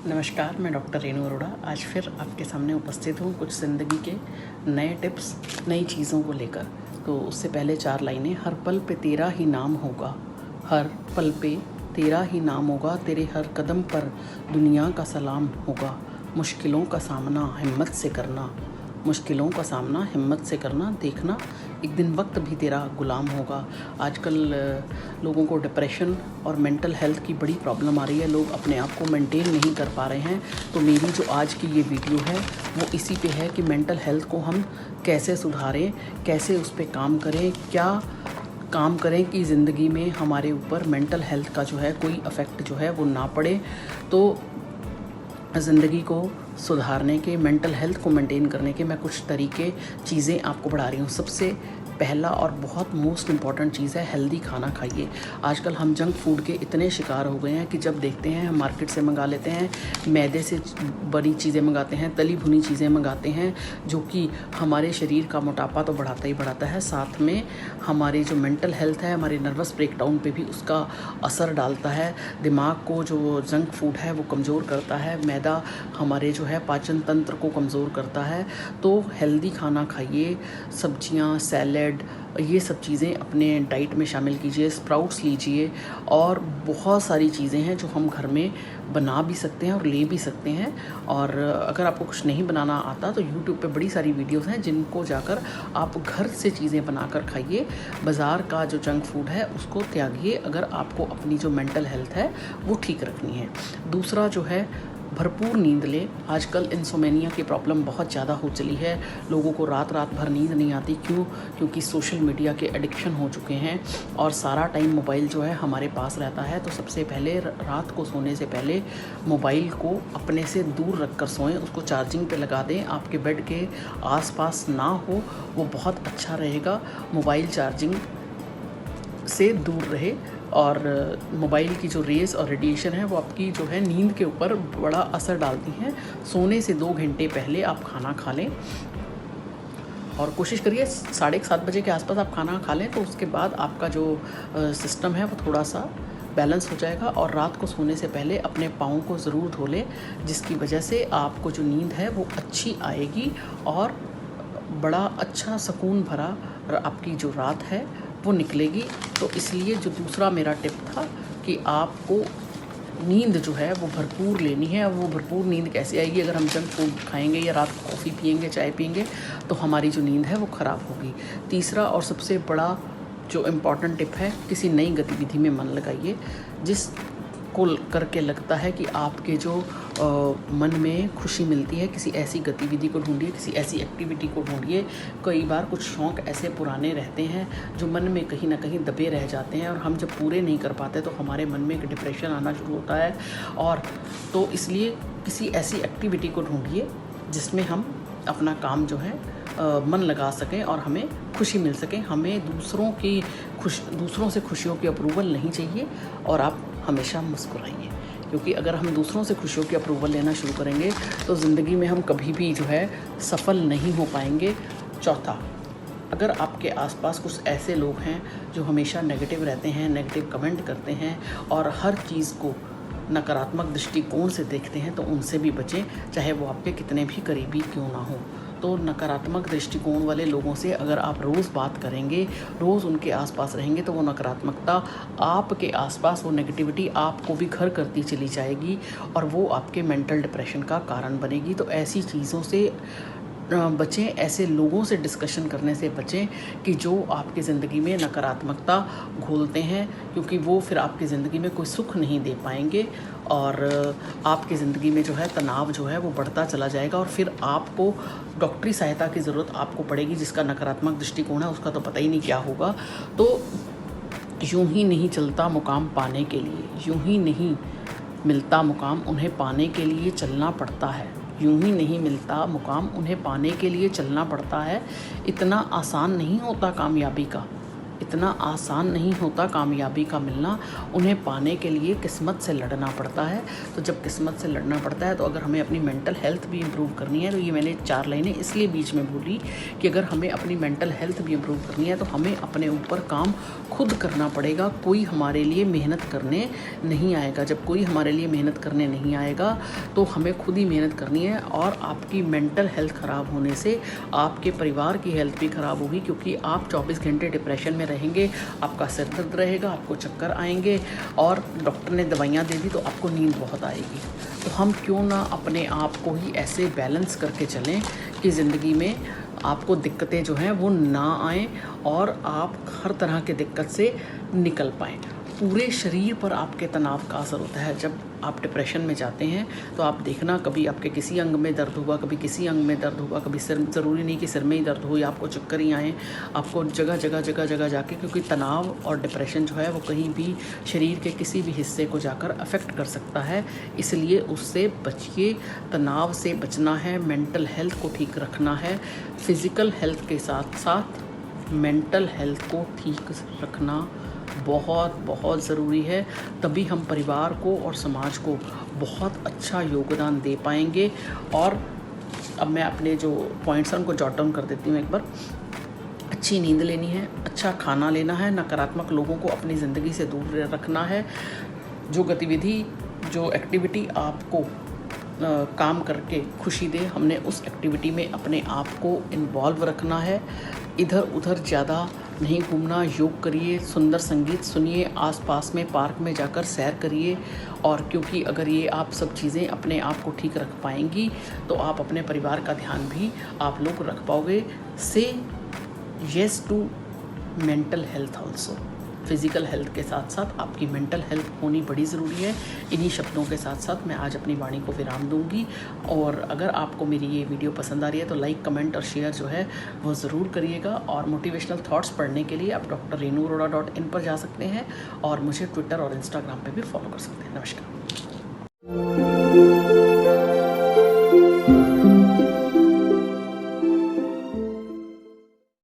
नमस्कार, मैं डॉक्टर रेणु अरोड़ा आज फिर आपके सामने उपस्थित हूँ कुछ ज़िंदगी के नए टिप्स, नई चीज़ों को लेकर। तो उससे पहले 4 लाइनें। हर पल पे तेरा ही नाम होगा, हर पल पे तेरा ही नाम होगा, तेरे हर कदम पर दुनिया का सलाम होगा। मुश्किलों का सामना हिम्मत से करना, मुश्किलों का सामना हिम्मत से करना, देखना एक दिन वक्त भी तेरा गुलाम होगा। आजकल लोगों को डिप्रेशन और मेंटल हेल्थ की बड़ी प्रॉब्लम आ रही है, लोग अपने आप को मेंटेन नहीं कर पा रहे हैं। तो मेरी जो आज की ये वीडियो है वो इसी पे है कि मेंटल हेल्थ को हम कैसे सुधारें, कैसे उस पर काम करें, क्या काम करें कि ज़िंदगी में हमारे ऊपर मेंटल हेल्थ का जो है कोई इफ़ेक्ट जो है वो ना पड़े। तो ज़िंदगी को सुधारने के, मेंटल हेल्थ को मेंटेन करने के मैं कुछ तरीके, चीज़ें आपको बढ़ा रही हूँ। सबसे पहला और बहुत मोस्ट इम्पॉर्टेंट चीज़ है हेल्दी खाना खाइए। आजकल हम जंक फूड के इतने शिकार हो गए हैं कि जब देखते हैं हम मार्केट से मंगा लेते हैं, मैदे से बनी चीज़ें मंगाते हैं, तली भुनी चीज़ें मंगाते हैं, जो कि हमारे शरीर का मोटापा तो बढ़ाता ही बढ़ाता है, साथ में हमारी जो मेंटल हेल्थ है, हमारे नर्वस ब्रेकडाउन पे भी उसका असर डालता है। दिमाग को जो जंक फूड है वो कमज़ोर करता है, मैदा हमारे जो है पाचन तंत्र को कमज़ोर करता है। तो हेल्दी खाना खाइए, सब्जियां, सैलेड, ये सब चीज़ें अपने डाइट में शामिल कीजिए, स्प्राउट्स लीजिए, और बहुत सारी चीज़ें हैं जो हम घर में बना भी सकते हैं और ले भी सकते हैं। और अगर आपको कुछ नहीं बनाना आता तो यूट्यूब पे बड़ी सारी वीडियोस हैं जिनको जाकर आप घर से चीज़ें बनाकर खाइए। बाज़ार का जो जंक फूड है उसको त्यागिए अगर आपको अपनी जो मेंटल हेल्थ है वो ठीक रखनी है। दूसरा जो है, भरपूर नींद लें। आजकल इंसोमेनिया की प्रॉब्लम बहुत ज़्यादा हो चली है, लोगों को रात रात भर नींद नहीं आती। क्यों? क्योंकि सोशल मीडिया के एडिक्शन हो चुके हैं और सारा टाइम मोबाइल जो है हमारे पास रहता है। तो सबसे पहले रात को सोने से पहले मोबाइल को अपने से दूर रख कर सोएं, उसको चार्जिंग पे लगा दें, आपके बेड के आसपास ना हो, वो बहुत अच्छा रहेगा। मोबाइल चार्जिंग से दूर रहे। और मोबाइल की जो रेज़ और रेडिएशन है वो आपकी जो है नींद के ऊपर बड़ा असर डालती हैं। सोने से 2 घंटे पहले आप खाना खा लें और कोशिश करिए 7:30 बजे के आसपास आप खाना खा लें, तो उसके बाद आपका जो सिस्टम है वो थोड़ा सा बैलेंस हो जाएगा। और रात को सोने से पहले अपने पाँव को ज़रूर धो लें, जिसकी वजह से आपको जो नींद है वो अच्छी आएगी और बड़ा अच्छा सुकून भरा आपकी जो रात है वो निकलेगी। तो इसलिए जो दूसरा मेरा टिप था कि आपको नींद जो है वो भरपूर लेनी है। वो भरपूर नींद कैसे आएगी? अगर हम जंक फूड खाएंगे या रात को कॉफ़ी पिएंगे, चाय पिएंगे, तो हमारी जो नींद है वो ख़राब होगी। तीसरा और सबसे बड़ा जो इम्पॉर्टेंट टिप है, किसी नई गतिविधि में मन लगाइए जिस को करके लगता है कि आपके जो मन में खुशी मिलती है। किसी ऐसी गतिविधि को ढूंढिए, किसी ऐसी एक्टिविटी को ढूंढिए। कई बार कुछ शौक़ ऐसे पुराने रहते हैं जो मन में कहीं ना कहीं दबे रह जाते हैं, और हम जब पूरे नहीं कर पाते तो हमारे मन में एक डिप्रेशन आना शुरू होता है। और तो इसलिए किसी ऐसी एक्टिविटी को ढूंढिए जिसमें हम अपना काम जो है मन लगा सकें और हमें खुशी मिल सके। हमें दूसरों से खुशियों की अप्रूवल नहीं चाहिए, और आप हमेशा मुस्कुराइए, क्योंकि अगर हम दूसरों से खुशियों की अप्रूवल लेना शुरू करेंगे तो ज़िंदगी में हम कभी भी जो है सफल नहीं हो पाएंगे। चौथा, अगर आपके आसपास कुछ ऐसे लोग हैं जो हमेशा नेगेटिव रहते हैं, नेगेटिव कमेंट करते हैं और हर चीज़ को नकारात्मक दृष्टिकोण से देखते हैं, तो उनसे भी बचें, चाहे वो आपके कितने भी करीबी क्यों ना हो। तो नकारात्मक दृष्टिकोण वाले लोगों से अगर आप रोज़ बात करेंगे, रोज़ उनके आसपास रहेंगे, तो वो नकारात्मकता आपके आसपास, वो नेगेटिविटी आपको भी घर करती चली जाएगी और वो आपके मेंटल डिप्रेशन का कारण बनेगी। तो ऐसी चीज़ों से बचें, ऐसे लोगों से डिस्कशन करने से बचें कि जो आपकी ज़िंदगी में नकारात्मकता घोलते हैं, क्योंकि वो फिर आपकी ज़िंदगी में कोई सुख नहीं दे पाएंगे और आपकी ज़िंदगी में जो है तनाव जो है वो बढ़ता चला जाएगा, और फिर आपको डॉक्टरी सहायता की ज़रूरत आपको पड़ेगी। जिसका नकारात्मक दृष्टिकोण है उसका तो पता ही नहीं क्या होगा। तो यूं ही नहीं चलता मुकाम पाने के लिए, यूं ही नहीं मिलता मुकाम, उन्हें पाने के लिए चलना पड़ता है। यूं ही नहीं मिलता मुकाम, उन्हें पाने के लिए चलना पड़ता है। इतना आसान नहीं होता कामयाबी का, इतना आसान नहीं होता कामयाबी का मिलना, उन्हें पाने के लिए किस्मत से लड़ना पड़ता है। तो जब किस्मत से लड़ना पड़ता है तो अगर हमें अपनी मेंटल हेल्थ भी इम्प्रूव करनी है, तो ये मैंने 4 लाइनें इसलिए बीच में बोली कि अगर हमें अपनी मेंटल हेल्थ भी इम्प्रूव करनी है तो हमें अपने ऊपर काम खुद करना पड़ेगा, कोई हमारे लिए मेहनत करने नहीं आएगा। जब कोई हमारे लिए मेहनत करने नहीं आएगा तो हमें खुद ही मेहनत करनी है। और आपकी मेंटल हेल्थ ख़राब होने से आपके परिवार की हेल्थ भी ख़राब होगी, क्योंकि आप 24 घंटे डिप्रेशन में रहेंगे, आपका सिर दर्द रहेगा, आपको चक्कर आएंगे और डॉक्टर ने दवाइयाँ दे दी तो आपको नींद बहुत आएगी। तो हम क्यों ना अपने आप को ही ऐसे बैलेंस करके चलें कि ज़िंदगी में आपको दिक्कतें जो हैं वो ना आएँ और आप हर तरह के दिक्कत से निकल पाएँ। पूरे शरीर पर आपके तनाव का असर होता है। जब आप डिप्रेशन में जाते हैं तो आप देखना, कभी आपके किसी अंग में दर्द हुआ, कभी किसी अंग में दर्द हुआ, कभी सिर, ज़रूरी नहीं कि सिर में ही दर्द हो या आपको चक्कर ही आए, आपको जगह जगह जाके, क्योंकि तनाव और डिप्रेशन जो है वो कहीं भी शरीर के किसी भी हिस्से को जाकर अफेक्ट कर सकता है। इसलिए उससे बचिए, तनाव से बचना है, मेंटल हेल्थ को ठीक रखना है। फिज़िकल हेल्थ के साथ साथ मेंटल हेल्थ को ठीक रखना बहुत ज़रूरी है, तभी हम परिवार को और समाज को बहुत अच्छा योगदान दे पाएंगे। और अब मैं अपने जो पॉइंट्स हैं उनको जॉट डाउन कर देती हूँ एक बार। अच्छी नींद लेनी है, अच्छा खाना लेना है, नकारात्मक लोगों को अपनी ज़िंदगी से दूर रखना है। जो गतिविधि, जो एक्टिविटी आपको काम करके खुशी दे, हमने उस एक्टिविटी में अपने आप को इन्वॉल्व रखना है। इधर उधर ज़्यादा नहीं घूमना, योग करिए, सुंदर संगीत सुनिए, आसपास में पार्क में जाकर सैर करिए। और क्योंकि अगर ये आप सब चीज़ें अपने आप को ठीक रख पाएंगी तो आप अपने परिवार का ध्यान भी आप लोग रख पाओगे। Say yes to mental health also. Physical health के साथ साथ आपकी मेंटल हेल्थ होनी बड़ी ज़रूरी है। इन्हीं शब्दों के साथ साथ मैं आज अपनी वाणी को विराम दूंगी। और अगर आपको मेरी ये वीडियो पसंद आ रही है तो लाइक, कमेंट और शेयर जो है वो ज़रूर करिएगा। और मोटिवेशनल थॉट्स पढ़ने के लिए आप drrenuarora.in पर जा सकते हैं और मुझे ट्विटर और इंस्टाग्राम पे भी फॉलो कर सकते हैं। नमस्कार।